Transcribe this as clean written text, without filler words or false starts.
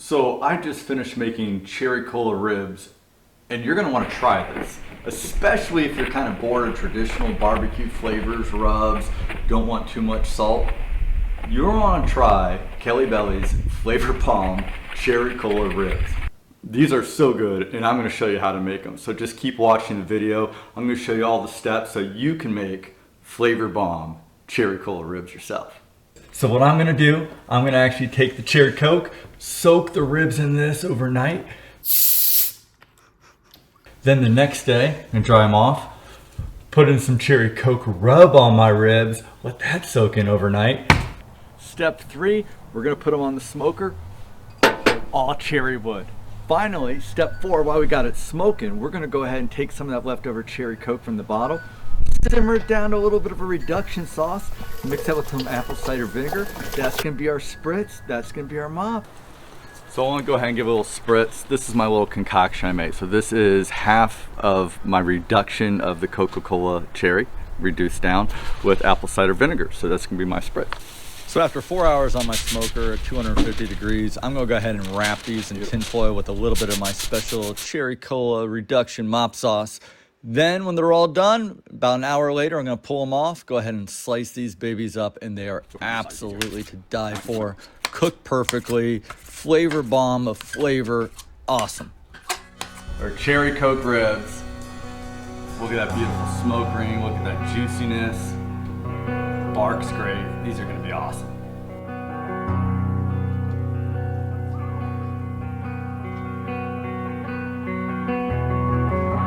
So I just finished making cherry cola ribs, and you're gonna wanna try this, especially if you're kind of bored of traditional barbecue flavors, rubs, don't want too much salt. You're gonna try Kelly Belly's Flavor Bomb Cherry Cola Ribs. These are so good, and I'm gonna show you how to make them. So just keep watching the video. I'm gonna show you all the steps so you can make Flavor Bomb Cherry Cola Ribs yourself. So what I'm gonna do, I'm gonna actually take the cherry Coke, soak the ribs in this overnight. Then the next day, I'm gonna dry them off, put in some cherry Coke, rub on my ribs, let that soak in overnight. Step 3, we're gonna put them on the smoker, all cherry wood. Finally, step 4, while we got it smoking, we're gonna go ahead and take some of that leftover cherry Coke from the bottle, simmer it down to a little bit of a reduction sauce, mix that with some apple cider vinegar. That's gonna be our spritz, that's gonna be our mop. So I wanna go ahead and give a little spritz. This is my little concoction I made. So this is half of my reduction of the Coca-Cola cherry, reduced down with apple cider vinegar. So that's gonna be my spritz. So after 4 hours on my smoker at 250 degrees, I'm gonna go ahead and wrap these in tin foil with a little bit of my special cherry cola reduction mop sauce. Then when they're all done, about an hour later, I'm gonna pull them off, go ahead and slice these babies up, and they are absolutely to die for. Cooked perfectly, flavor bomb of flavor, awesome. Our cherry Coke ribs. Look at that beautiful smoke ring, look at that juiciness. Bark's great, these are gonna be awesome.